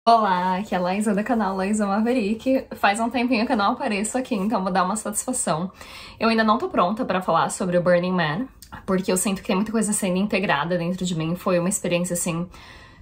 Olá, aqui é a Laísa do canal Laísa Maverick. Faz um tempinho que eu não apareço aqui, então vou dar uma satisfação. Eu ainda não tô pronta pra falar sobre o Burning Man, porque eu sinto que tem muita coisa sendo integrada dentro de mim. Foi uma experiência, assim,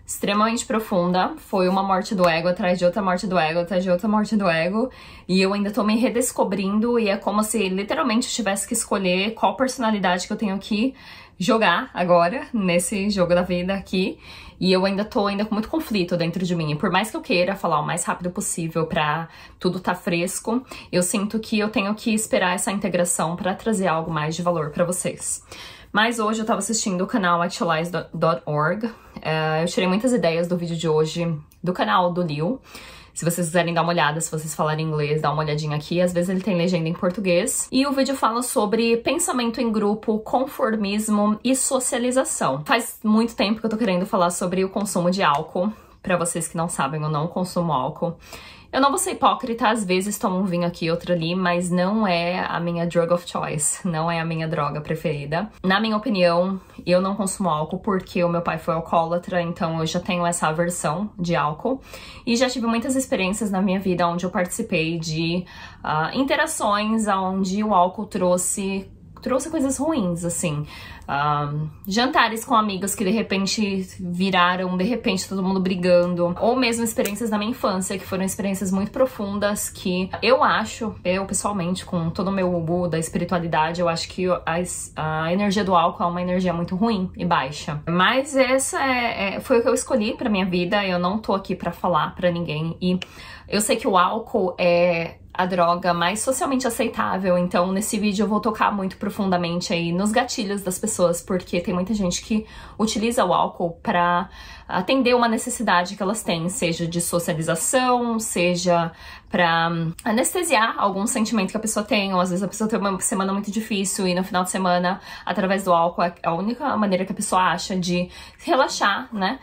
extremamente profunda. Foi uma morte do ego atrás de outra morte do ego, atrás de outra morte do ego. E eu ainda tô me redescobrindo e é como se literalmente eu tivesse que escolher qual personalidade que eu tenho que jogar agora, nesse jogo da vida aqui. E eu ainda tô com muito conflito dentro de mim. E por mais que eu queira falar o mais rápido possível pra tudo tá fresco, eu sinto que eu tenho que esperar essa integração pra trazer algo mais de valor pra vocês. Mas hoje eu tava assistindo o canal Actualize.org. Eu tirei muitas ideias do vídeo de hoje do canal do Lil. Se vocês quiserem dar uma olhada, se vocês falarem inglês, dá uma olhadinha aqui. Às vezes ele tem legenda em português. E o vídeo fala sobre pensamento em grupo, conformismo e socialização. Faz muito tempo que eu tô querendo falar sobre o consumo de álcool. Pra vocês que não sabem, eu não consumo álcool. Eu não vou ser hipócrita, às vezes tomo um vinho aqui, outro ali, mas não é a minha drug of choice, não é a minha droga preferida. Na minha opinião, eu não consumo álcool porque o meu pai foi alcoólatra, então eu já tenho essa aversão de álcool. E já tive muitas experiências na minha vida onde eu participei de interações onde o álcool trouxe coisas ruins, assim. Jantares com amigos que de repente viraram, de repente todo mundo brigando. Ou mesmo experiências da minha infância, que foram experiências muito profundas que eu pessoalmente, com todo o meu ubu da espiritualidade, eu acho que a energia do álcool é uma energia muito ruim e baixa. Mas essa foi o que eu escolhi pra minha vida, eu não tô aqui pra falar pra ninguém. E eu sei que o álcool é a droga mais socialmente aceitável, então nesse vídeo eu vou tocar muito profundamente aí nos gatilhos das pessoas, porque tem muita gente que utiliza o álcool pra atender uma necessidade que elas têm, seja de socialização, seja pra anestesiar algum sentimento que a pessoa tem, ou às vezes a pessoa tem uma semana muito difícil e no final de semana, através do álcool, é a única maneira que a pessoa acha de relaxar, né?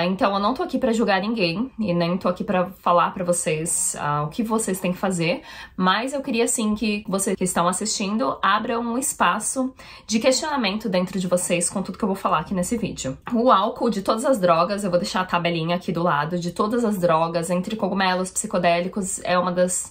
Então eu não tô aqui pra julgar ninguém e nem tô aqui pra falar pra vocês o que vocês têm que fazer, mas eu queria sim que vocês que estão assistindo abram um espaço de questionamento dentro de vocês com tudo que eu vou falar aqui nesse vídeo. O álcool, de todas as drogas, eu vou deixar a tabelinha aqui do lado, de todas as drogas, entre cogumelos, psicodélicos, é uma das...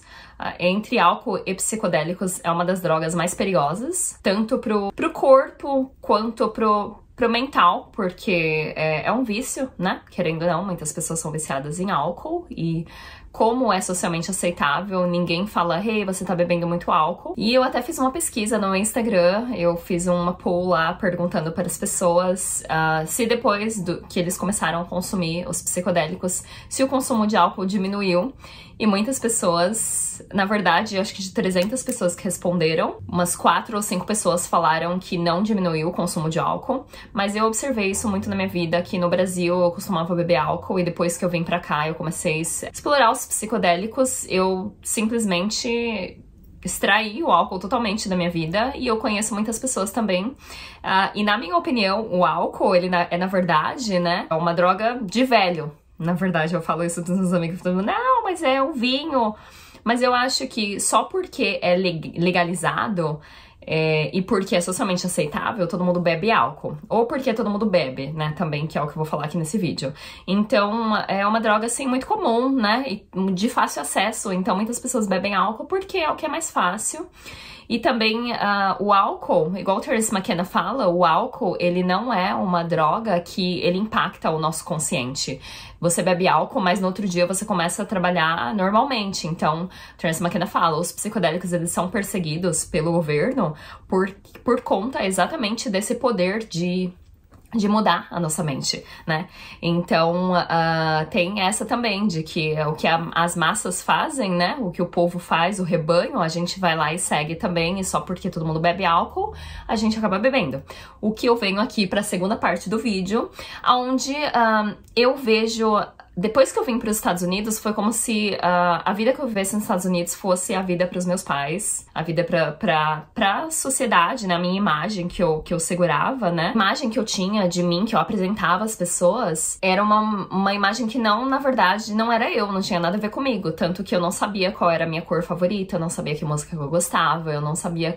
entre álcool e psicodélicos, é uma das drogas mais perigosas, tanto pro corpo quanto pro mental, porque é um vício, né? Querendo ou não, muitas pessoas são viciadas em álcool e como é socialmente aceitável, ninguém fala, hey, você tá bebendo muito álcool. E eu até fiz uma pesquisa no Instagram, eu fiz uma poll lá perguntando para as pessoas se depois que eles começaram a consumir os psicodélicos, se o consumo de álcool diminuiu. E muitas pessoas, na verdade, eu acho que de 300 pessoas que responderam, umas 4 ou 5 pessoas falaram que não diminuiu o consumo de álcool, mas eu observei isso muito na minha vida. Aqui no Brasil eu costumava beber álcool e depois que eu vim pra cá eu comecei a explorar os psicodélicos, eu simplesmente extraí o álcool totalmente da minha vida e eu conheço muitas pessoas também. E na minha opinião, o álcool, ele é na verdade, né, é uma droga de velho. Na verdade, eu falo isso dos meus amigos, falando, não, mas é um vinho. Mas eu acho que só porque é legalizado e porque é socialmente aceitável, todo mundo bebe álcool. Ou porque todo mundo bebe, né, também, que é o que eu vou falar aqui nesse vídeo. Então, é uma droga, assim, muito comum, né, e de fácil acesso. Então, muitas pessoas bebem álcool porque é o que é mais fácil. E também o álcool, igual o Terence McKenna fala, o álcool, ele não é uma droga que ele impacta o nosso consciente. Você bebe álcool, mas no outro dia você começa a trabalhar normalmente. Então, Terence McKenna fala, os psicodélicos, eles são perseguidos pelo governo por conta exatamente desse poder de mudar a nossa mente, né? Então, tem essa também, de que o que as massas fazem, né? O que o povo faz, o rebanho, a gente vai lá e segue também, e só porque todo mundo bebe álcool, a gente acaba bebendo. O que eu venho aqui para a segunda parte do vídeo, onde eu vejo... Depois que eu vim para os Estados Unidos, foi como se a vida que eu vivesse nos Estados Unidos fosse a vida para os meus pais, a vida pra a sociedade, né? A minha imagem que eu segurava, né? A imagem que eu tinha de mim, que eu apresentava às pessoas, era uma imagem que não, na verdade, não era eu, não tinha nada a ver comigo. Tanto que eu não sabia qual era a minha cor favorita, eu não sabia que música eu gostava, eu não sabia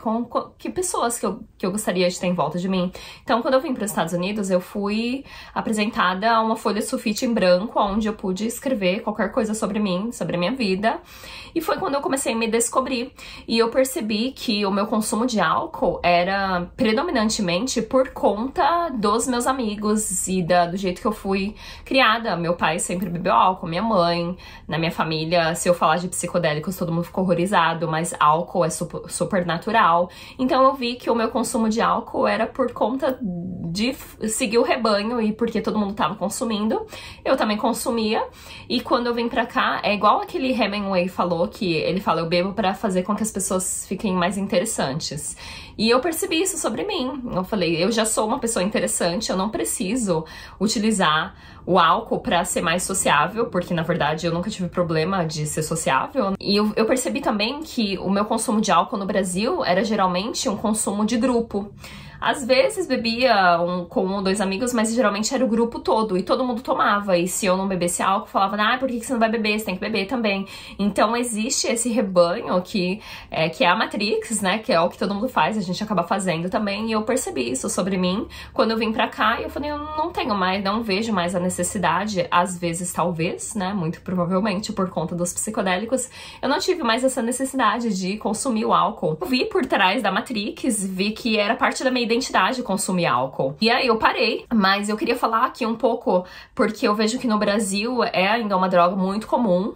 que pessoas que eu gostaria de ter em volta de mim. Então, quando eu vim para os Estados Unidos, eu fui apresentada a uma folha sulfite em branco, onde onde eu pude escrever qualquer coisa sobre mim, sobre a minha vida. E foi quando eu comecei a me descobrir. E eu percebi que o meu consumo de álcool era predominantemente por conta dos meus amigos e do jeito que eu fui criada. Meu pai sempre bebeu álcool, minha mãe. Na minha família, se eu falar de psicodélicos, todo mundo ficou horrorizado, mas álcool é super natural. Então eu vi que o meu consumo de álcool era por conta de seguir o rebanho e porque todo mundo tava consumindo. Eu também consumia. E quando eu vim pra cá, é igual aquele Hemingway falou, que ele fala, eu bebo pra fazer com que as pessoas fiquem mais interessantes. E eu percebi isso sobre mim. Eu falei, eu já sou uma pessoa interessante, eu não preciso utilizar o álcool pra ser mais sociável, porque na verdade eu nunca tive problema de ser sociável. E eu percebi também que o meu consumo de álcool no Brasil era geralmente um consumo de grupo. Às vezes bebia com 1 ou 2 amigos, mas geralmente era o grupo todo, e todo mundo tomava. E se eu não bebesse álcool, falava, por que você não vai beber? Você tem que beber também. Então existe esse rebanho que é a Matrix, né? Que é o que todo mundo faz, a gente acaba fazendo também. E eu percebi isso sobre mim quando eu vim pra cá, e eu falei, eu não vejo mais a necessidade, às vezes talvez, né? Muito provavelmente por conta dos psicodélicos, eu não tive mais essa necessidade de consumir o álcool. Eu vi por trás da Matrix, vi que era parte da minha identidade consumir álcool. E aí eu parei, mas eu queria falar aqui um pouco, porque eu vejo que no Brasil é ainda uma droga muito comum.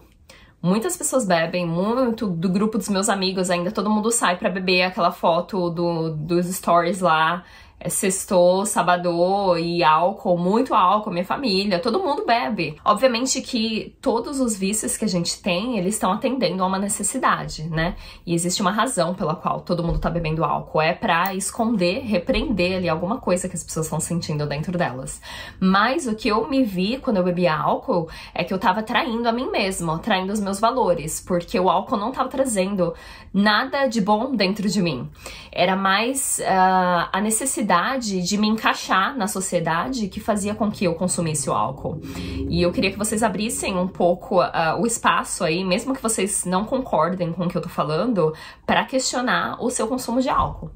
Muitas pessoas bebem, muito do grupo dos meus amigos ainda, todo mundo sai pra beber aquela foto dos stories lá, sextou, sabadô e álcool, muito álcool, minha família, todo mundo bebe. Obviamente que todos os vícios que a gente tem, eles estão atendendo a uma necessidade, né? E existe uma razão pela qual todo mundo tá bebendo álcool, é pra esconder, repreender ali alguma coisa que as pessoas estão sentindo dentro delas. Mas o que eu me vi quando eu bebia álcool é que eu tava traindo a mim mesma, traindo os meus valores, porque o álcool não tava trazendo nada de bom dentro de mim. Era mais a necessidade de me encaixar na sociedade que fazia com que eu consumisse o álcool. E eu queria que vocês abrissem um pouco o espaço aí, mesmo que vocês não concordem com o que eu tô falando, para questionar o seu consumo de álcool.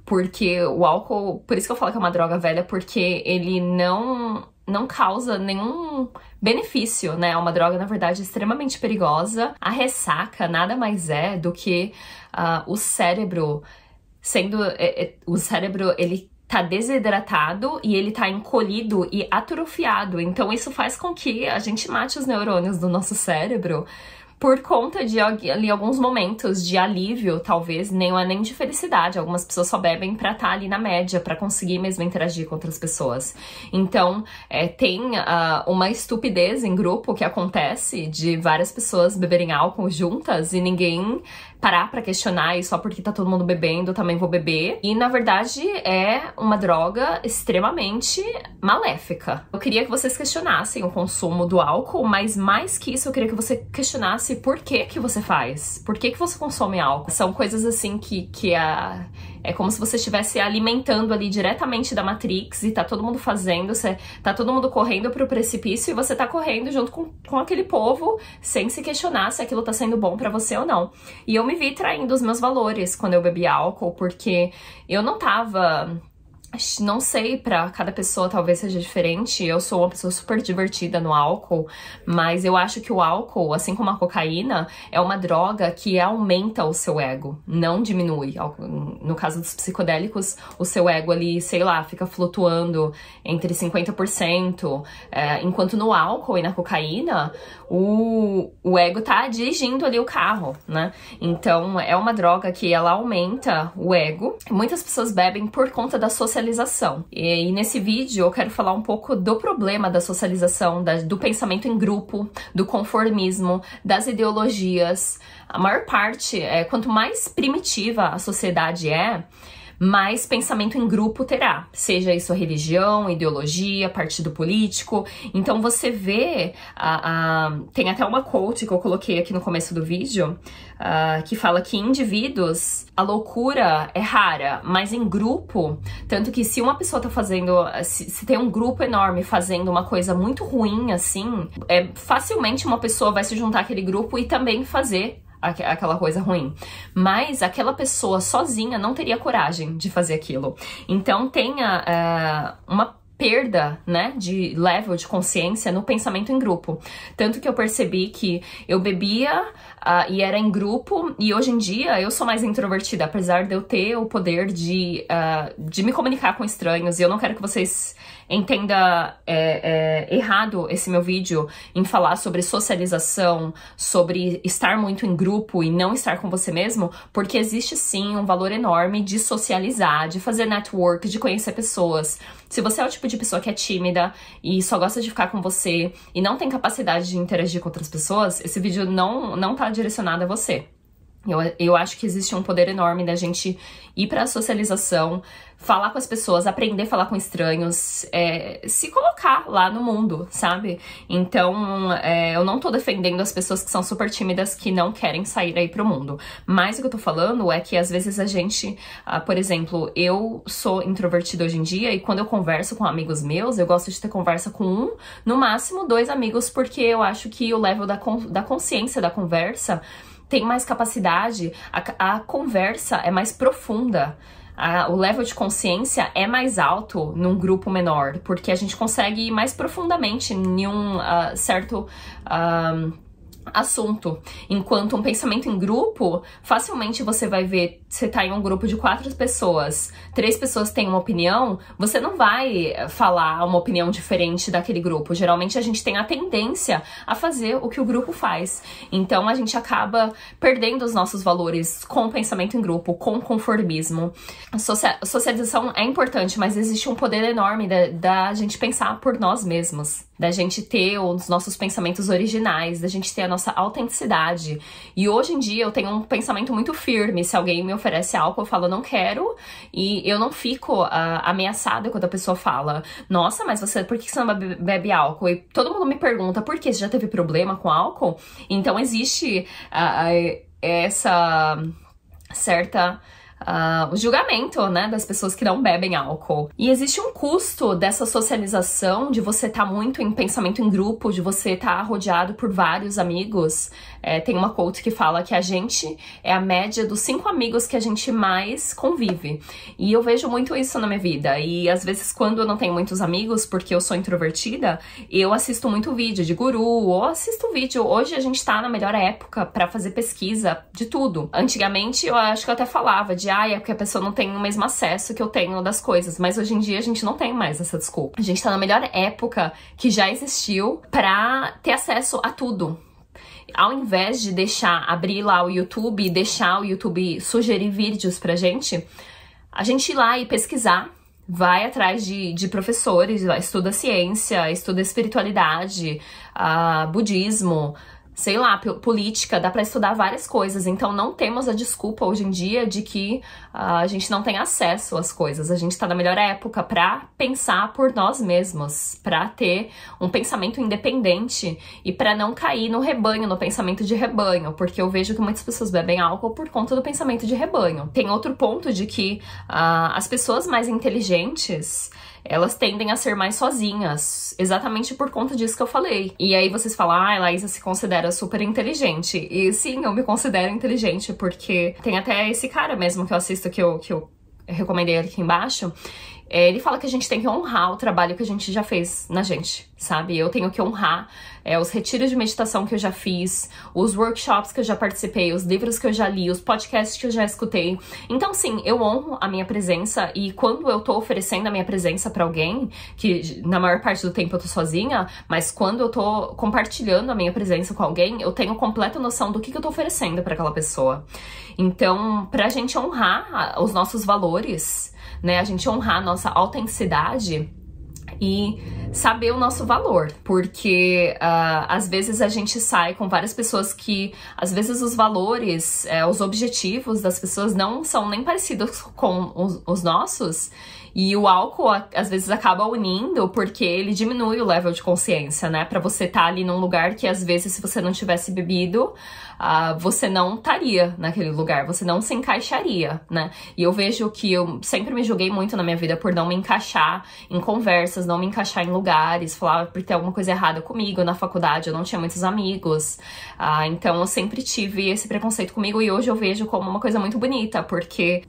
Porque o álcool, por isso que eu falo que é uma droga velha, porque ele não causa nenhum benefício, né? É uma droga, na verdade, extremamente perigosa. A ressaca nada mais é do que o cérebro sendo... o cérebro, ele tá desidratado e ele tá encolhido e atrofiado. Então isso faz com que a gente mate os neurônios do nosso cérebro por conta de ali alguns momentos de alívio, talvez, nem de felicidade. Algumas pessoas só bebem pra estar ali na média, pra conseguir mesmo interagir com outras pessoas. Então, tem uma estupidez em grupo que acontece de várias pessoas beberem álcool juntas e ninguém parar pra questionar, e só porque tá todo mundo bebendo, eu também vou beber. E, na verdade, é uma droga extremamente maléfica. Eu queria que vocês questionassem o consumo do álcool, mas mais que isso, eu queria que você questionasse por que você faz. Por que você consome álcool? São coisas assim que é como se você estivesse alimentando ali diretamente da Matrix e tá todo mundo fazendo, tá todo mundo correndo pro precipício e você tá correndo junto com aquele povo sem se questionar se aquilo tá sendo bom pra você ou não. E eu me vi traindo os meus valores quando eu bebi álcool, porque eu não tava... Não sei, pra cada pessoa talvez seja diferente. Eu sou uma pessoa super divertida no álcool, mas eu acho que o álcool, assim como a cocaína, é uma droga que aumenta o seu ego, não diminui. No caso dos psicodélicos, o seu ego ali, sei lá, fica flutuando entre 50%, enquanto no álcool e na cocaína, o ego tá dirigindo ali o carro, né? Então, é uma droga que ela aumenta o ego. Muitas pessoas bebem por conta da socialização. E nesse vídeo eu quero falar um pouco do problema da socialização, do pensamento em grupo, do conformismo, das ideologias. A maior parte, quanto mais primitiva a sociedade mais pensamento em grupo terá, seja isso a religião, ideologia, partido político. Então você vê, tem até uma quote que eu coloquei aqui no começo do vídeo, que fala que em indivíduos a loucura é rara, mas em grupo, tanto que se uma pessoa tá fazendo, se tem um grupo enorme fazendo uma coisa muito ruim assim, facilmente uma pessoa vai se juntar àquele grupo e também fazer aquela coisa ruim. Mas aquela pessoa sozinha não teria coragem de fazer aquilo. Então tem uma perda, né, de level de consciência no pensamento em grupo. Tanto que eu percebi que eu bebia e era em grupo, e hoje em dia eu sou mais introvertida, apesar de eu ter o poder de me comunicar com estranhos, e eu não quero que vocês entendam errado esse meu vídeo em falar sobre socialização, sobre estar muito em grupo e não estar com você mesmo, porque existe sim um valor enorme de socializar, de fazer network, de conhecer pessoas. Se você é o tipo de pessoa que é tímida e só gosta de ficar com você e não tem capacidade de interagir com outras pessoas, esse vídeo não tá direcionado a você. Eu acho que existe um poder enorme da gente ir pra socialização, falar com as pessoas, aprender a falar com estranhos, se colocar lá no mundo, sabe? Então, eu não tô defendendo as pessoas que são super tímidas, que não querem sair aí pro mundo. Mas o que eu tô falando é que às vezes a gente, por exemplo, eu sou introvertida hoje em dia e quando eu converso com amigos meus, eu gosto de ter conversa com no máximo 2 amigos, porque eu acho que o level da consciência da conversa tem mais capacidade, a conversa é mais profunda, o level de consciência é mais alto num grupo menor, porque a gente consegue ir mais profundamente em um certo assunto, enquanto um pensamento em grupo, facilmente você vai ver, você tá em um grupo de 4 pessoas, 3 pessoas têm uma opinião, você não vai falar uma opinião diferente daquele grupo. Geralmente a gente tem a tendência a fazer o que o grupo faz, então a gente acaba perdendo os nossos valores com o pensamento em grupo, com o conformismo. A socialização é importante, mas existe um poder enorme da gente pensar por nós mesmos, da gente ter os nossos pensamentos originais, da gente ter a nossa autenticidade. E hoje em dia eu tenho um pensamento muito firme. Se alguém me oferece álcool, eu falo, não quero. E eu não fico ameaçada quando a pessoa fala, nossa, mas por que você não bebe álcool? E todo mundo me pergunta, por quê? Você já teve problema com álcool? Então existe essa certa... o julgamento, né, das pessoas que não bebem álcool. E existe um custo dessa socialização, de você estar muito em pensamento em grupo, de você estar rodeado por vários amigos. Tem uma quote que fala que a gente é a média dos 5 amigos que a gente mais convive. E eu vejo muito isso na minha vida. E às vezes quando eu não tenho muitos amigos, porque eu sou introvertida, eu assisto muito vídeo de guru, ou assisto vídeo. Hoje a gente tá na melhor época pra fazer pesquisa de tudo. Antigamente eu acho que eu até falava de é porque a pessoa não tem o mesmo acesso que eu tenho das coisas, mas hoje em dia a gente não tem mais essa desculpa. A gente tá na melhor época que já existiu pra ter acesso a tudo. Ao invés de abrir lá o YouTube e deixar o YouTube sugerir vídeos pra gente, a gente ir lá e pesquisar, vai atrás de professores, estuda ciência, estuda espiritualidade, budismo, sei lá, política, dá pra estudar várias coisas. Então não temos a desculpa hoje em dia de que a gente não tem acesso às coisas. A gente tá na melhor época pra pensar por nós mesmos, pra ter um pensamento independente e pra não cair no rebanho, no pensamento de rebanho, porque eu vejo que muitas pessoas bebem álcool por conta do pensamento de rebanho. Tem outro ponto de que as pessoas mais inteligentes, elas tendem a ser mais sozinhas, exatamente por conta disso que eu falei. E aí vocês falam, a Laísa se considera super inteligente. E sim, eu me considero inteligente, porque tem até esse cara mesmo que eu assisto, que eu recomendei aqui embaixo. Ele fala que a gente tem que honrar o trabalho que a gente já fez na gente, sabe? Eu tenho que honrar os retiros de meditação que eu já fiz, os workshops que eu já participei, os livros que eu já li, os podcasts que eu já escutei. Então, sim, eu honro a minha presença, e quando eu tô oferecendo a minha presença pra alguém, que na maior parte do tempo eu tô sozinha, mas quando eu tô compartilhando a minha presença com alguém, eu tenho completa noção do que eu tô oferecendo pra aquela pessoa. Então, pra gente honrar os nossos valores, né, a gente honrar a nossa autenticidade e saber o nosso valor, porque às vezes a gente sai com várias pessoas que, às vezes os valores, os objetivos das pessoas não são nem parecidos com os nossos, e o álcool às vezes acaba unindo porque ele diminui o level de consciência, né, pra você estar ali num lugar que às vezes se você não tivesse bebido, você não estaria naquele lugar, você não se encaixaria, né? E eu vejo que eu sempre me julguei muito na minha vida por não me encaixar em conversas, não me encaixar em lugares lugares, falava por ter alguma coisa errada comigo. Na faculdade eu não tinha muitos amigos, então eu sempre tive esse preconceito comigo, e hoje eu vejo como uma coisa muito bonita, porque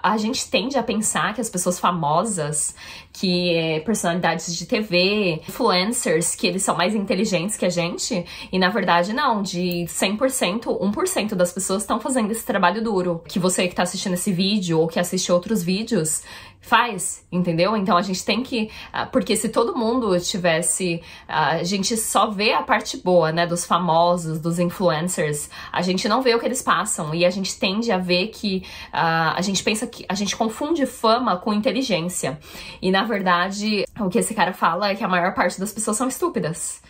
a gente tende a pensar que as pessoas famosas, que personalidades de TV, influencers, que eles são mais inteligentes que a gente, e na verdade não, de 100%, 1% das pessoas estão fazendo esse trabalho duro, que você que tá assistindo esse vídeo, ou que assiste outros vídeos, faz, entendeu? Então a gente tem que, porque se todo mundo tivesse, a gente só vê a parte boa, né, dos famosos, dos influencers, a gente não vê o que eles passam, e a gente tende a ver que, a gente pensa que, a gente confunde fama com inteligência, e na verdade, o que esse cara fala é que a maior parte das pessoas são estúpidas.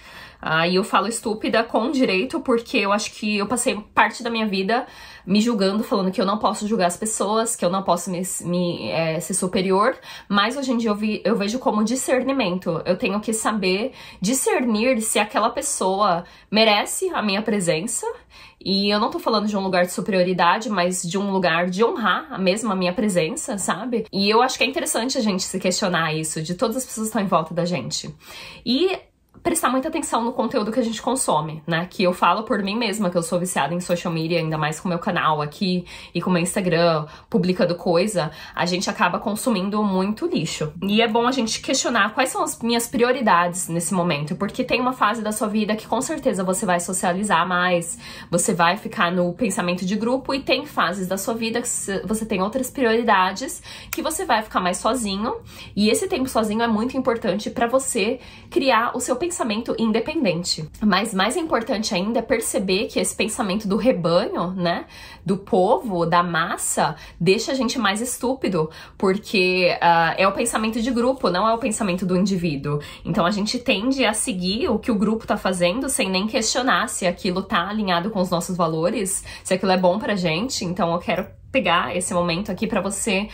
E eu falo estúpida com direito, porque eu acho que eu passei parte da minha vida me julgando, falando que eu não posso julgar as pessoas, que eu não posso ser superior, mas hoje em dia eu vejo como discernimento. Eu tenho que saber discernir se aquela pessoa merece a minha presença, e eu não tô falando de um lugar de superioridade, mas de um lugar de honrar mesmo a minha presença, sabe? E eu acho que é interessante a gente se questionar isso, de todas as pessoas que estão em volta da gente. E prestar muita atenção no conteúdo que a gente consome, né? Que eu falo por mim mesma, que eu sou viciada em social media, ainda mais com o meu canal aqui e com o meu Instagram, publicando coisa, a gente acaba consumindo muito lixo. E é bom a gente questionar quais são as minhas prioridades nesse momento, porque tem uma fase da sua vida que com certeza você vai socializar mais, você vai ficar no pensamento de grupo, e tem fases da sua vida que você tem outras prioridades, que você vai ficar mais sozinho, e esse tempo sozinho é muito importante pra você criar o seu pensamento independente. Mas mais importante ainda é perceber que esse pensamento do rebanho, né, do povo, da massa, deixa a gente mais estúpido, porque é o pensamento de grupo, não é o pensamento do indivíduo. Então a gente tende a seguir o que o grupo tá fazendo sem nem questionar se aquilo tá alinhado com os nossos valores, se aquilo é bom pra gente. Então eu quero pegar esse momento aqui pra você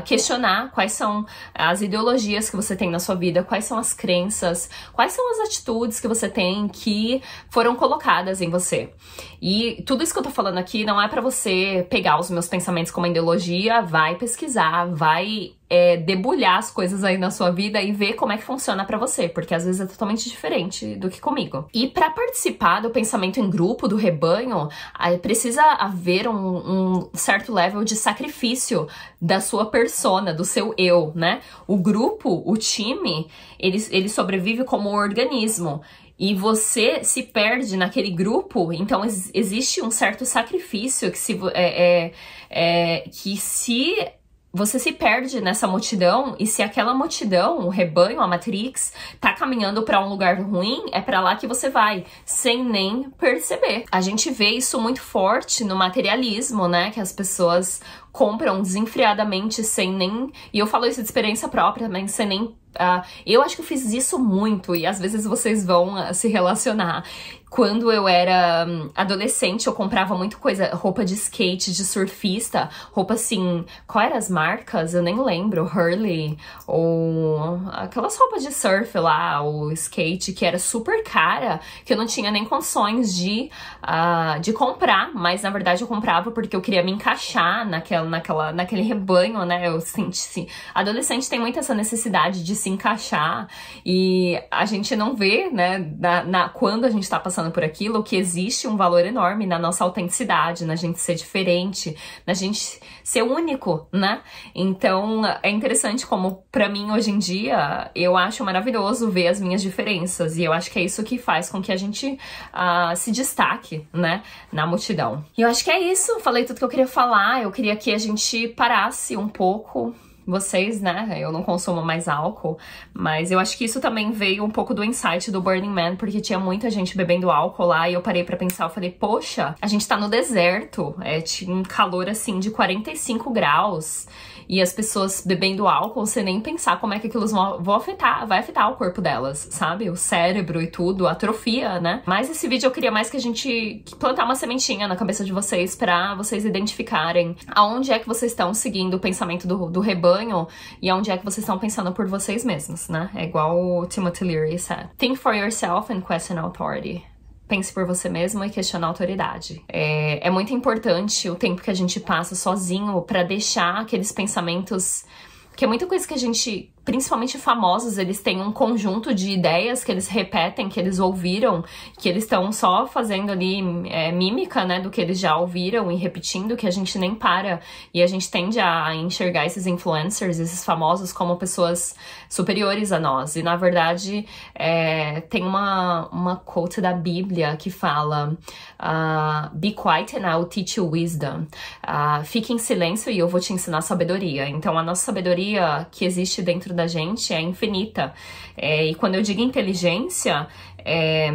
questionar quais são as ideologias que você tem na sua vida, quais são as crenças, quais são as atitudes que você tem que foram colocadas em você. E tudo isso que eu tô falando aqui não é pra você pegar os meus pensamentos como ideologia, vai pesquisar, vai debulhar as coisas aí na sua vida e ver como é que funciona pra você, porque às vezes é totalmente diferente do que comigo. E pra participar do pensamento em grupo, do rebanho, precisa haver um certo level de sacrifício da sua persona, do seu eu, né? O grupo, o time, ele sobrevive como um organismo. E você se perde naquele grupo, então existe um certo sacrifício que se você se perde nessa multidão, e se aquela multidão, o rebanho, a Matrix, tá caminhando pra um lugar ruim, é pra lá que você vai, sem nem perceber. A gente vê isso muito forte no materialismo, né? Que as pessoas compram desenfreadamente sem nem... E eu falo isso de experiência própria também, sem nem... eu acho que eu fiz isso muito, e às vezes vocês vão se relacionar. Quando eu era adolescente, eu comprava muito coisa, roupa de skate, de surfista, roupa assim, qual eram as marcas? Eu nem lembro, Hurley, ou aquelas roupas de surf lá, o skate, que era super cara, que eu não tinha nem condições de comprar, mas na verdade eu comprava porque eu queria me encaixar naquele rebanho, né? Eu senti, adolescente tem muito essa necessidade de se encaixar, e a gente não vê, né, quando a gente tá passando por aquilo, que existe um valor enorme na nossa autenticidade, na gente ser diferente, na gente ser único, né? Então é interessante como, pra mim, hoje em dia, eu acho maravilhoso ver as minhas diferenças, e eu acho que é isso que faz com que a gente se destaque, né, na multidão. E eu acho que é isso, falei tudo que eu queria falar. Eu queria que a gente parasse um pouco. Vocês, né? Eu não consumo mais álcool, mas eu acho que isso também veio um pouco do insight do Burning Man, porque tinha muita gente bebendo álcool lá, e eu parei pra pensar, eu falei, poxa, a gente tá no deserto, tinha um calor assim de 45 graus, e as pessoas bebendo álcool sem nem pensar como é que aquilo vai afetar o corpo delas, sabe? O cérebro e tudo, atrofia, né? Mas esse vídeo eu queria mais que a gente plantar uma sementinha na cabeça de vocês pra vocês identificarem aonde é que vocês estão seguindo o pensamento do rebanho e aonde é que vocês estão pensando por vocês mesmos, né? É igual o Timothy Leary said. Think for yourself and question authority. Pense por você mesmo e questione a autoridade. É muito importante o tempo que a gente passa sozinho pra deixar aqueles pensamentos... Que é muita coisa que a gente principalmente famosos, eles têm um conjunto de ideias que eles repetem, que eles ouviram, que eles estão só fazendo ali mímica, né, do que eles já ouviram e repetindo, que a gente nem para. E a gente tende a enxergar esses influencers, esses famosos, como pessoas superiores a nós. E, na verdade, tem uma quote da Bíblia que fala: Be quiet and I will teach you wisdom. Fique em silêncio e eu vou te ensinar sabedoria. Então, a nossa sabedoria que existe dentro da gente é infinita. E quando eu digo inteligência, é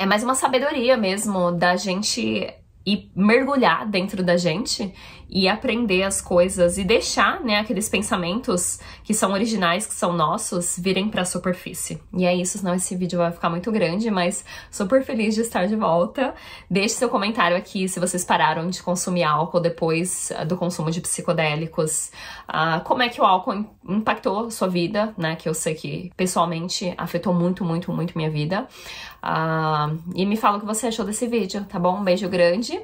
mais uma sabedoria mesmo da gente ir mergulhar dentro da gente e aprender as coisas e deixar, né, aqueles pensamentos que são originais, que são nossos, virem pra superfície. E é isso, senão esse vídeo vai ficar muito grande, mas super feliz de estar de volta. Deixe seu comentário aqui se vocês pararam de consumir álcool depois do consumo de psicodélicos. Como é que o álcool impactou a sua vida, né, que eu sei que pessoalmente afetou muito, muito, muito minha vida. E me fala o que você achou desse vídeo, tá bom? Um beijo grande.